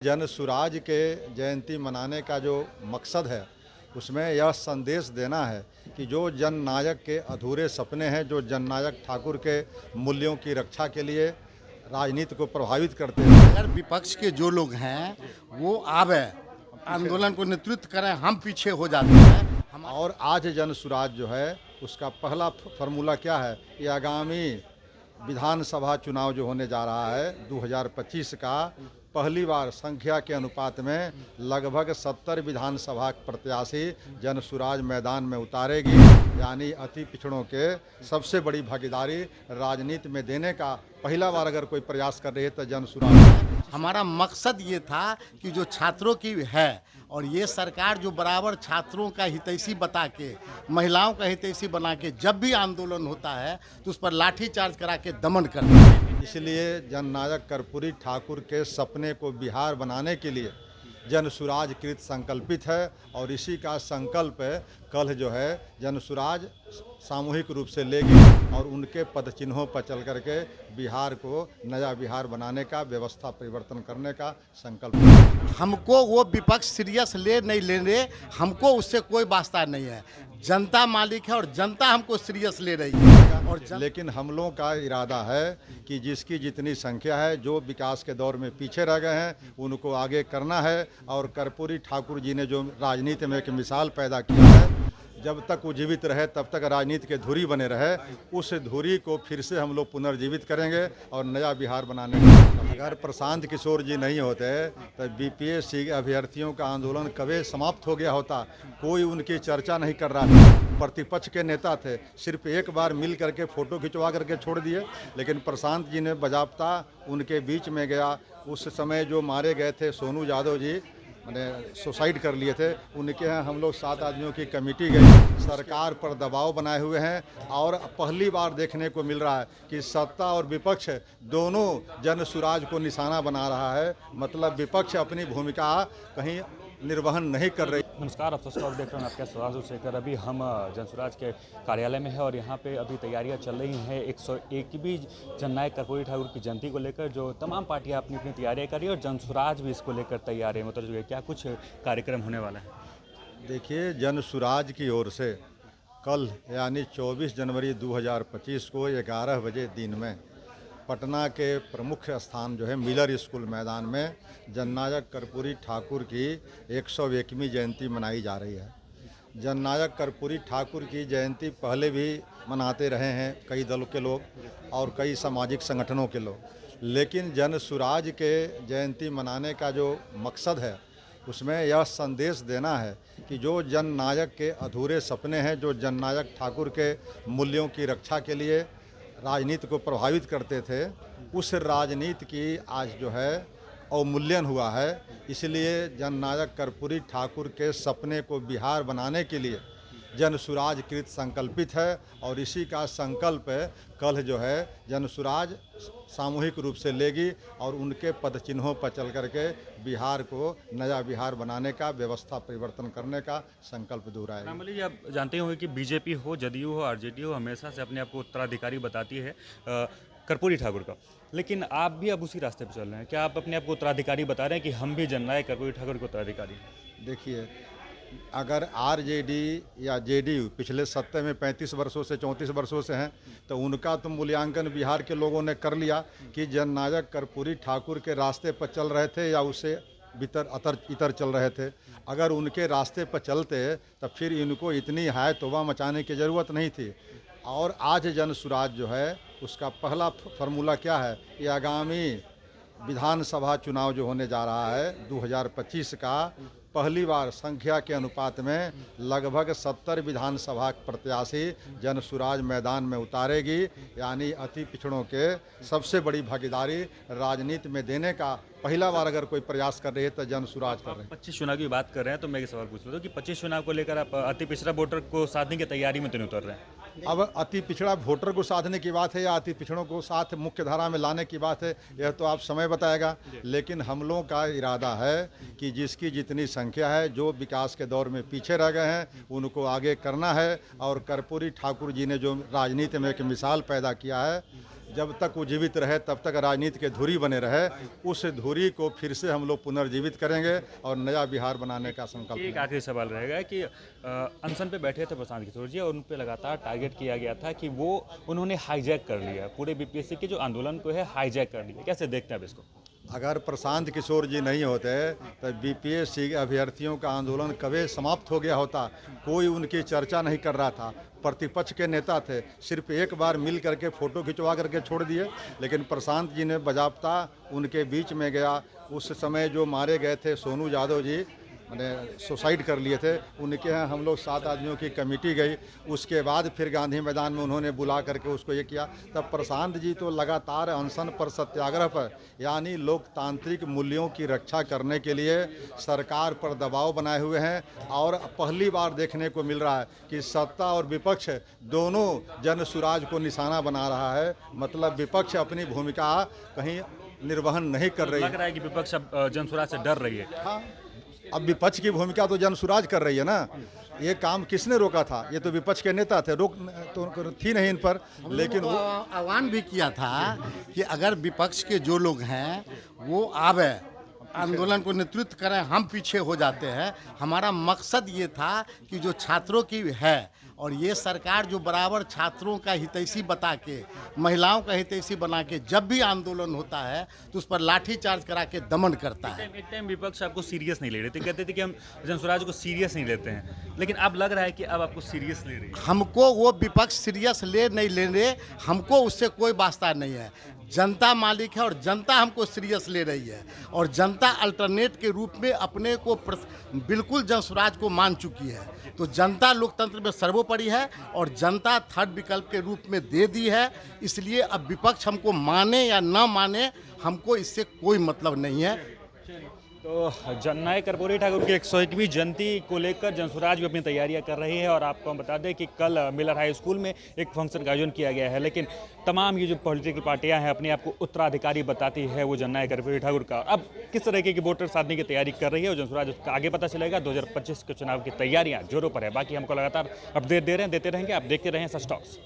जन सुराज के जयंती मनाने का जो मकसद है उसमें यह संदेश देना है कि जो जननायक के अधूरे सपने हैं, जो जननायक ठाकुर के मूल्यों की रक्षा के लिए राजनीति को प्रभावित करते हैं। अगर विपक्ष के जो लोग हैं वो आवे, आंदोलन को नेतृत्व करें, हम पीछे हो जाते हैं। और आज जन सुराज जो है उसका पहला फार्मूला क्या है, ये आगामी विधानसभा चुनाव जो होने जा रहा है 2025 का, पहली बार संख्या के अनुपात में लगभग 70 विधानसभा प्रत्याशी जन सुराज मैदान में उतारेगी। यानी अति पिछड़ों के सबसे बड़ी भागीदारी राजनीति में देने का पहला बार अगर कोई प्रयास कर रही है तो जन सुराज। हमारा मकसद ये था कि जो छात्रों की है और ये सरकार जो बराबर छात्रों का हितैषी बता के, महिलाओं का हितैषी बना के जब भी आंदोलन होता है तो उस पर लाठीचार्ज करा के दमन करता है। इसलिए जननायक कर्पूरी ठाकुर के सपने को बिहार बनाने के लिए जन सुराज कृत संकल्पित है। और इसी का संकल्प कल जो है जन सुराज सामूहिक रूप से लेगी और उनके पद चिन्हों पर चल करके बिहार को नया बिहार बनाने का, व्यवस्था परिवर्तन करने का संकल्प है। हमको वो विपक्ष सीरियस ले नहीं ले रहे, हमको उससे कोई वास्ता नहीं है। जनता मालिक है और जनता हमको सीरियस ले रही है। और लेकिन हम लोगों का इरादा है कि जिसकी जितनी संख्या है, जो विकास के दौर में पीछे रह गए हैं, उनको आगे करना है। और कर्पूरी ठाकुर जी ने जो राजनीति में एक मिसाल पैदा किया है, जब तक वो जीवित रहे तब तक राजनीति के धुरी बने रहे, उस धुरी को फिर से हम लोग पुनर्जीवित करेंगे और नया बिहार बनाने का। अगर प्रशांत किशोर जी नहीं होते तो बीपीएससी अभ्यर्थियों का आंदोलन कभी समाप्त हो गया होता। कोई उनकी चर्चा नहीं कर रहा था। प्रतिपक्ष के नेता थे, सिर्फ एक बार मिल करके फ़ोटो खिंचवा करके छोड़ दिए। लेकिन प्रशांत जी ने बजाबता उनके बीच में गया। उस समय जो मारे गए थे सोनू यादव जी, मैंने सुसाइड कर लिए थे, उनके यहाँ हम लोग 7 आदमियों की कमेटी गई, सरकार पर दबाव बनाए हुए हैं। और पहली बार देखने को मिल रहा है कि सत्ता और विपक्ष दोनों जन सुराज को निशाना बना रहा है। मतलब विपक्ष अपनी भूमिका कहीं निर्वहन नहीं कर रही। नमस्कार, आप स्टॉक देख रहे हैं, आपका स्वागत शेखर। अभी हम जनसुराज के कार्यालय में है और यहाँ पे अभी तैयारियां चल रही हैं 101वीं जननायक कर्पूरी ठाकुर की जयंती को लेकर, जो तमाम पार्टियां अपनी अपनी तैयारियां कर रही है और जनसुराज भी इसको लेकर तैयार है। मतलब क्या कुछ कार्यक्रम होने वाला है? देखिए, जनसुराज की ओर से कल यानी 24 जनवरी 2025 को 11 बजे दिन में पटना के प्रमुख स्थान जो है मिलर स्कूल मैदान में जननायक कर्पूरी ठाकुर की 101वीं जयंती मनाई जा रही है। जननायक कर्पूरी ठाकुर की जयंती पहले भी मनाते रहे हैं कई दलों के लोग और कई सामाजिक संगठनों के लोग, लेकिन जन सुराज के जयंती मनाने का जो मकसद है उसमें यह संदेश देना है कि जो जननायक के अधूरे सपने हैं, जो जननायक ठाकुर के मूल्यों की रक्षा के लिए राजनीति को प्रभावित करते थे, उस राजनीति की आज जो है अवमूल्यन हुआ है। इसलिए जननायक कर्पूरी ठाकुर के सपने को बिहार बनाने के लिए जन सुराज कृत संकल्पित है। और इसी का संकल्प कल जो है जन सुराज सामूहिक रूप से लेगी और उनके पद चिन्हों पर चल करके बिहार को नया बिहार बनाने का, व्यवस्था परिवर्तन करने का संकल्प दोहराएगी। रामबली जी, आप जानते होंगे कि बीजेपी हो, जदयू हो, आरजेडी हो, हमेशा से अपने आप को उत्तराधिकारी बताती है कर्पूरी ठाकुर का। लेकिन आप भी अब उसी रास्ते पर चल रहे हैं। क्या आप अपने आप को उत्तराधिकारी बता रहे हैं कि हम भी जननायक कर्पूरी ठाकुर के उत्तराधिकारी हैं? देखिए, अगर आरजेडी या जेडीयू पिछले सत्ता में 35 वर्षों से 34 वर्षों से हैं तो उनका तो मूल्यांकन बिहार के लोगों ने कर लिया कि जननायक कर्पूरी ठाकुर के रास्ते पर चल रहे थे या उससे इतर चल रहे थे। अगर उनके रास्ते पर चलते तो फिर इनको इतनी हाय तौबा मचाने की ज़रूरत नहीं थी। और आज जन सुराज जो है उसका पहला फार्मूला क्या है, ये आगामी विधानसभा चुनाव जो होने जा रहा है 2025 का, पहली बार संख्या के अनुपात में लगभग 70 विधानसभा प्रत्याशी जन सुराज मैदान में उतारेगी। यानी अति पिछड़ों के सबसे बड़ी भागीदारी राजनीति में देने का पहला बार अगर कोई प्रयास कर रही है तो जन सुराज कर रहे हैं। 25 चुनाव की बात कर रहे हैं तो मैं एक सवाल पूछ रहा हूँ कि 25 चुनाव को लेकर आप अति पिछड़ा वोटर को साधने की तैयारी में तो नहीं उतर रहे हैं? अब अति पिछड़ा वोटर को साधने की बात है या अति पिछड़ों को साथ मुख्य धारा में लाने की बात है, यह तो आप समय बताएगा। लेकिन हम लोगों का इरादा है कि जिसकी जितनी संख्या है, जो विकास के दौर में पीछे रह गए हैं, उनको आगे करना है। और कर्पूरी ठाकुर जी ने जो राजनीति में एक मिसाल पैदा किया है, जब तक वो जीवित रहे तब तक राजनीति के धुरी बने रहे। उस धुरी को फिर से हम लोग पुनर्जीवित करेंगे और नया बिहार बनाने का संकल्प एक आखिरी सवाल रहेगा कि अनशन पे बैठे थे प्रशांत किशोर जी और उन पे लगातार टारगेट किया गया था कि वो उन्होंने हाईजैक कर लिया पूरे बीपीएससी के जो आंदोलन को है, हाईजैक कर लिया। कैसे देखते हैं अब इसको? अगर प्रशांत किशोर जी नहीं होते तो बीपीएससी अभ्यर्थियों का आंदोलन कभी समाप्त हो गया होता। कोई उनकी चर्चा नहीं कर रहा था। प्रतिपक्ष के नेता थे, सिर्फ एक बार मिल करके फ़ोटो खिंचवा करके छोड़ दिए। लेकिन प्रशांत जी ने बजाबता उनके बीच में गया। उस समय जो मारे गए थे सोनू यादव जी, मैंने सुसाइड कर लिए थे, उनके यहाँ हम लोग 7 आदमियों की कमेटी गई। उसके बाद फिर गांधी मैदान में उन्होंने बुला करके उसको ये किया। तब प्रशांत जी तो लगातार अनशन पर, सत्याग्रह पर, यानी लोकतांत्रिक मूल्यों की रक्षा करने के लिए सरकार पर दबाव बनाए हुए हैं। और पहली बार देखने को मिल रहा है कि सत्ता और विपक्ष दोनों जन सुराज को निशाना बना रहा है। मतलब विपक्ष अपनी भूमिका कहीं निर्वहन नहीं कर रही है। लग रहा है कि विपक्ष अब जनसुराज से डर रही है। हाँ, अब विपक्ष की भूमिका तो जनसुराज कर रही है ना। ये काम किसने रोका था? ये तो विपक्ष के नेता थे, रोक तो थी नहीं इन पर। लेकिन वो आह्वान भी किया था कि अगर विपक्ष के जो लोग हैं वो आवे, आंदोलन को नेतृत्व करें, हम पीछे हो जाते हैं। हमारा मकसद ये था कि जो छात्रों की है, और ये सरकार जो बराबर छात्रों का हितैषी बता के, महिलाओं का हितैषी बना के जब भी आंदोलन होता है तो उस पर लाठी चार्ज करा के दमन करता है। एक टाइम विपक्ष आपको सीरियस नहीं ले रहे थे, कहते थे कि हम जनसुराज को सीरियस नहीं लेते हैं, लेकिन अब लग रहा है कि अब आपको सीरियस ले रही है। हमको वो विपक्ष सीरियस ले नहीं ले रहे, हमको उससे कोई वास्ता नहीं है। जनता मालिक है और जनता हमको सीरियस ले रही है। और जनता अल्टरनेट के रूप में अपने को बिल्कुल जनसुराज को मान चुकी है। तो जनता लोकतंत्र में सर्वोपरि है और जनता थर्ड विकल्प के रूप में दे दी है। इसलिए अब विपक्ष हमको माने या ना माने, हमको इससे कोई मतलब नहीं है। तो जननायक कर्पूरी ठाकुर की 101वीं जयंती को लेकर जनसुराज भी अपनी तैयारियां कर रही है। और आपको हम बता दें कि कल मिलर हाई स्कूल में एक फंक्शन का आयोजन किया गया है। लेकिन तमाम ये जो पॉलिटिकल पार्टियां हैं अपने आप को उत्तराधिकारी बताती है वो जननायक कर्पूरी ठाकुर का। अब किस तरीके की वोटर साधने की तैयारी कर रही है और जनसुराज, उसका आगे पता चलेगा। 2025 के चुनाव की तैयारियाँ जोरों पर है। बाकी हमको लगातार अपडेट दे रहे हैं, देते रहेंगे। आप देखते रहें सच टॉक्स।